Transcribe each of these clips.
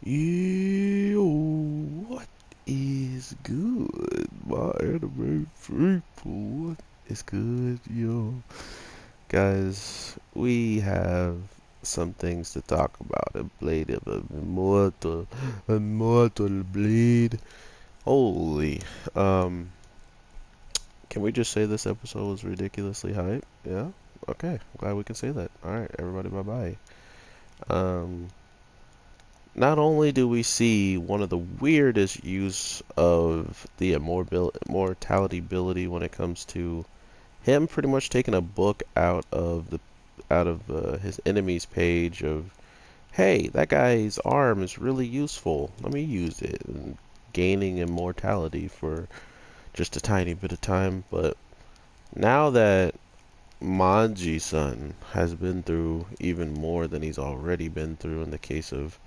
Yo, what is good, my anime people? What is good, yo? Guys, we have some things to talk about. A blade of a immortal blade. Holy, um, can we just say this episode was ridiculously hype? Yeah? Okay, glad we can say that. Alright, everybody, bye-bye. Um, Not only do we see one of the weirdest use of the immortality ability when it comes to him pretty much taking a book out of his enemy's page of, hey, that guy's arm is really useful. Let me use it, and gaining immortality for just a tiny bit of time. But now that Manji-san has been through even more than he's already been through in the case of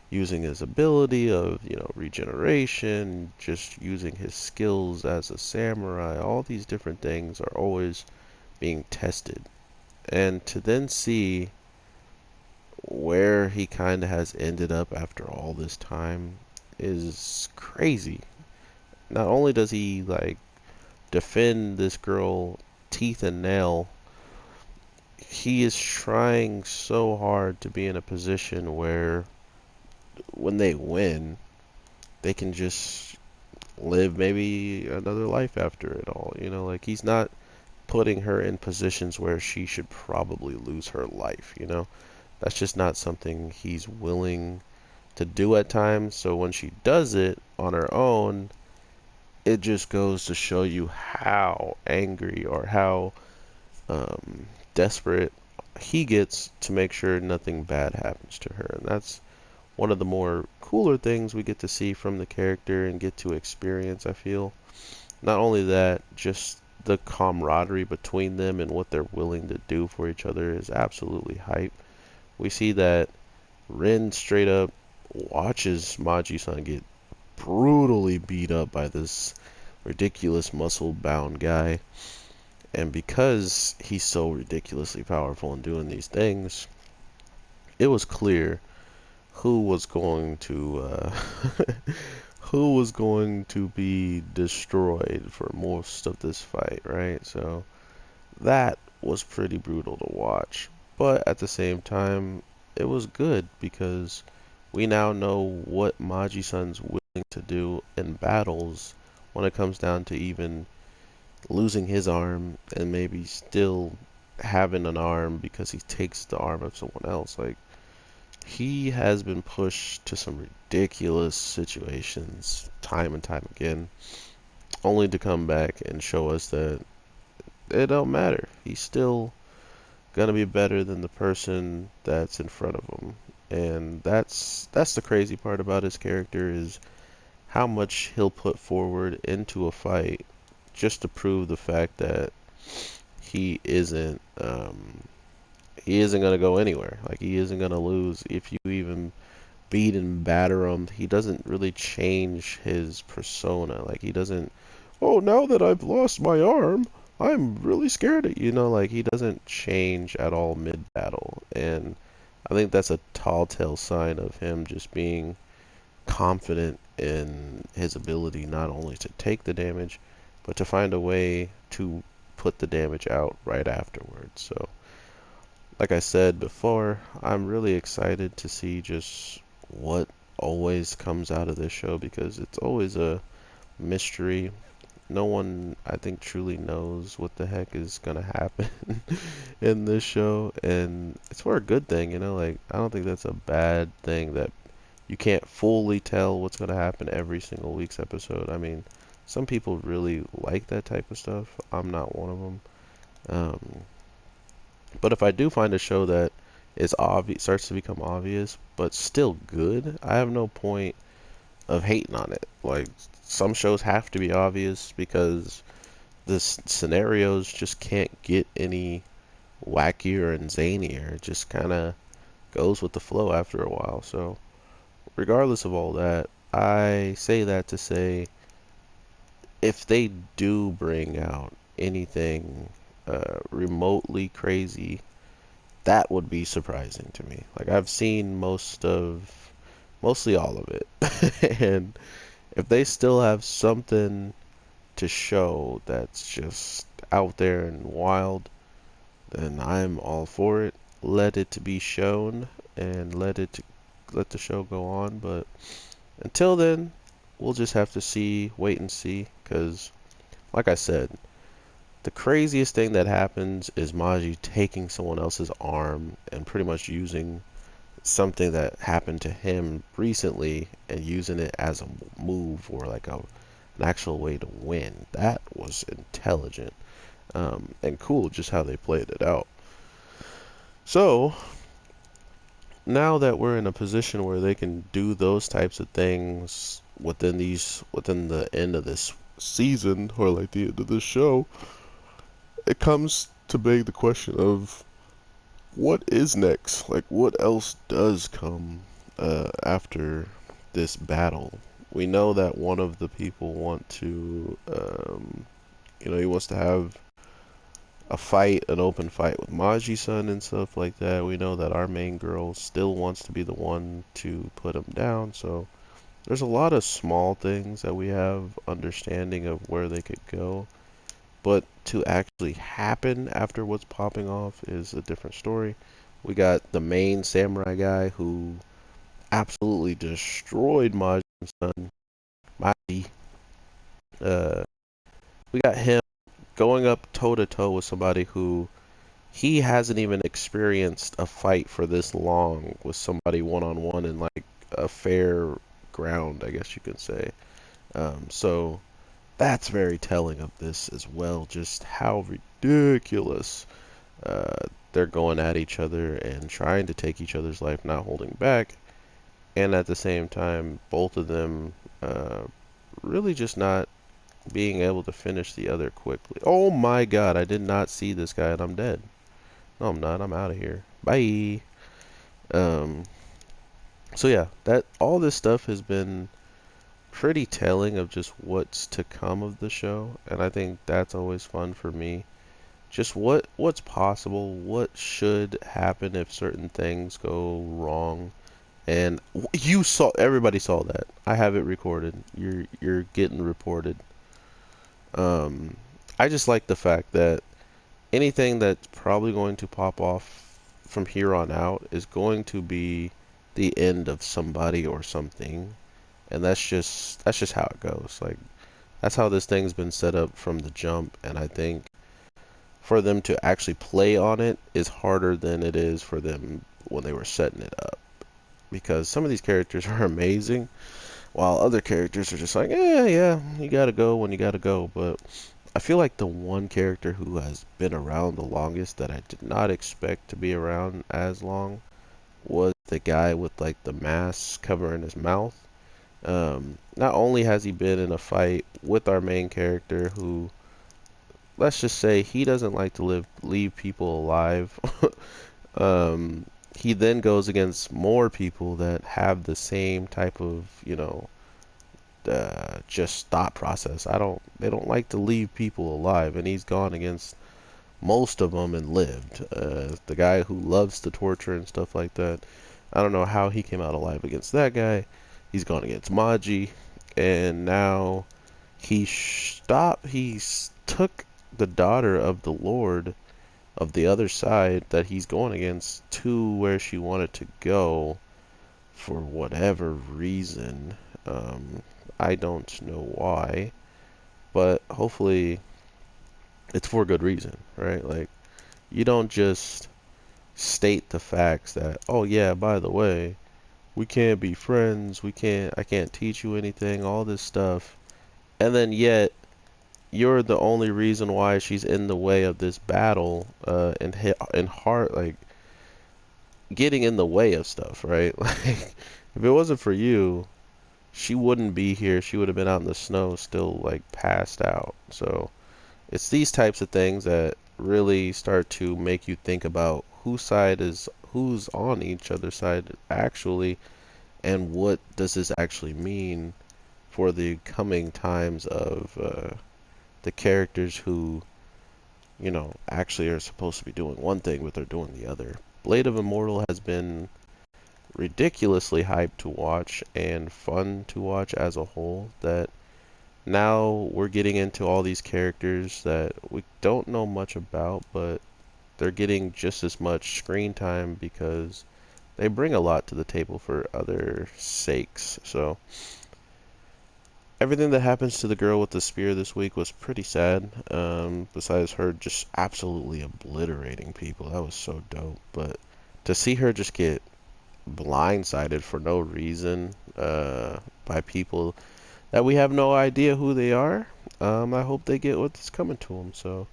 using his ability of, regeneration, just using his skills as a samurai, all these different things are always being tested. And to then see where he kind of has ended up after all this time is crazy. Not only does he, like, defend this girl teeth and nail, he is trying so hard to be in a position where when they win, they can just live maybe another life after it all. Like, he's not putting her in positions where she should probably lose her life. That's just not something he's willing to do at times. So when she does it on her own, it just goes to show you how angry or how um, desperate he gets to make sure nothing bad happens to her. And that's one of the more cooler things we get to see from the character and get to experience, I feel. Not only that, just the camaraderie between them and what they're willing to do for each other is absolutely hype. We see that Rin straight up watches Maji-san get brutally beat up by this ridiculous muscle-bound guy. And because he's so ridiculously powerful in doing these things, it was clear who was going to who was going to be destroyed for most of this fight, right? So that was pretty brutal to watch. But at the same time, it was good because we now know what Maji-san's willing to do in battles when it comes down to even losing his arm and maybe still having an arm because he takes the arm of someone else. Like, he has been pushed to some ridiculous situations time and time again, only to come back and show us that it don't matter. He's still gonna be better than the person that's in front of him. And that's the crazy part about his character is how much he'll put forward into a fight just to prove the fact that he isn't he isn't gonna go anywhere. Like, he isn't gonna lose if you even beat and batter him. He doesn't really change his persona. Like, he doesn't, oh, now that I've lost my arm, I'm really scared of you. Like, he doesn't change at all mid-battle. And I think that's a tall tale sign of him just being confident in his ability not only to take the damage, but to find a way to put the damage out right afterwards. So, like I said before, I'm really excited to see just what always comes out of this show because it's always a mystery. No one, I think, truly knows what the heck is gonna happen in this show, and it's for a good thing. Like, I don't think that's a bad thing that you can't fully tell what's gonna happen every single week's episode. I mean, some people really like that type of stuff. I'm not one of them. But if I do find a show that is obvious, starts to become obvious, but still good, I have no point of hating on it. Like, some shows have to be obvious because the scenarios just can't get any wackier and zanier. It just kind of goes with the flow after a while. So, regardless of all that, I say that to say if they do bring out anything remotely crazy, that would be surprising to me. Like, I've seen most of mostly all of it. And if they still have something to show that's just out there and wild, then I'm all for it. Let it to be shown and let the show go on. But until then, we'll just have to wait and see. Because, like I said, the craziest thing that happens is Maji taking someone else's arm and pretty much using something that happened to him recently and using it as a move or like an actual way to win. That was intelligent, and cool just how they played it out. So now that we're in a position where they can do those types of things within the end of this season or like the end of this show, it comes to beg the question of what is next? Like, what else does come after this battle? We know that one of the people want to, he wants to have a fight, an open fight with Maji-san and stuff like that. We know that our main girl still wants to be the one to put him down. So there's a lot of small things that we have understanding of where they could go. But to actually happen after what's popping off is a different story. We got the main samurai guy who absolutely destroyed Majin's son, Maji. Uh, we got him going up toe to toe with somebody who he hasn't even experienced a fight for this long with somebody one on one in like a fair ground, I guess you could say. So that's very telling of this as well, just how ridiculous they're going at each other and trying to take each other's life, not holding back, and at the same time, both of them uh, really just not being able to finish the other quickly. Oh my god, I did not see this guy and I'm dead. No, I'm not. I'm out of here. Bye. Um, so yeah, that all this stuff has been pretty telling of just what's to come of the show, and I think that's always fun for me. Just what's possible, what should happen if certain things go wrong. And you saw everybody saw that. I have it recorded. You're getting reported. Um, I just like the fact that anything that's probably going to pop off from here on out is going to be the end of somebody or something, and that's just how it goes. Like that's how this thing's been set up from the jump, and I think for them to actually play on it is harder than it is for them when they were setting it up, because some of these characters are amazing while other characters are just like, yeah, you gotta go when you gotta go. But I feel like the one character who has been around the longest that I did not expect to be around as long was the guy with like the mask covering his mouth. Not only has he been in a fight with our main character who, let's just say, he doesn't like to leave people alive. um, he then goes against more people that have the same type of, just thought process. They don't like to leave people alive, and he's gone against most of them and lived. The guy who loves to torture and stuff like that, I don't know how he came out alive against that guy. He's gone against Maji, and now he's took the daughter of the Lord of the other side that he's going against to where she wanted to go for whatever reason. Um, I don't know why, but hopefully it's for good reason, right? Like, you don't just state the facts that, oh yeah, by the way, we can't be friends, I can't teach you anything, all this stuff, and then yet you're the only reason why she's in the way of this battle, and heart, like, getting in the way of stuff, right? Like, if it wasn't for you, she wouldn't be here. She would have been out in the snow, still like passed out. So it's these types of things that really start to make you think about who's on each other's side actually, and what does this actually mean for the coming times of the characters who, actually are supposed to be doing one thing, but they're doing the other. Blade of Immortal has been ridiculously hyped to watch and fun to watch as a whole, that now we're getting into all these characters that we don't know much about, but they're getting just as much screen time because they bring a lot to the table for other sakes. So everything that happens to the girl with the spear this week was pretty sad. Besides her just absolutely obliterating people, that was so dope. But to see her just get blindsided for no reason by people that we have no idea who they are, I hope they get what's coming to them. So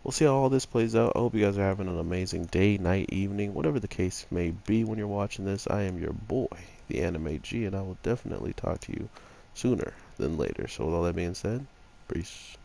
we'll see how all this plays out. I hope you guys are having an amazing day, night, evening, whatever the case may be when you're watching this. I am your boy, the Anime G, and I will definitely talk to you sooner than later. So with all that being said, peace.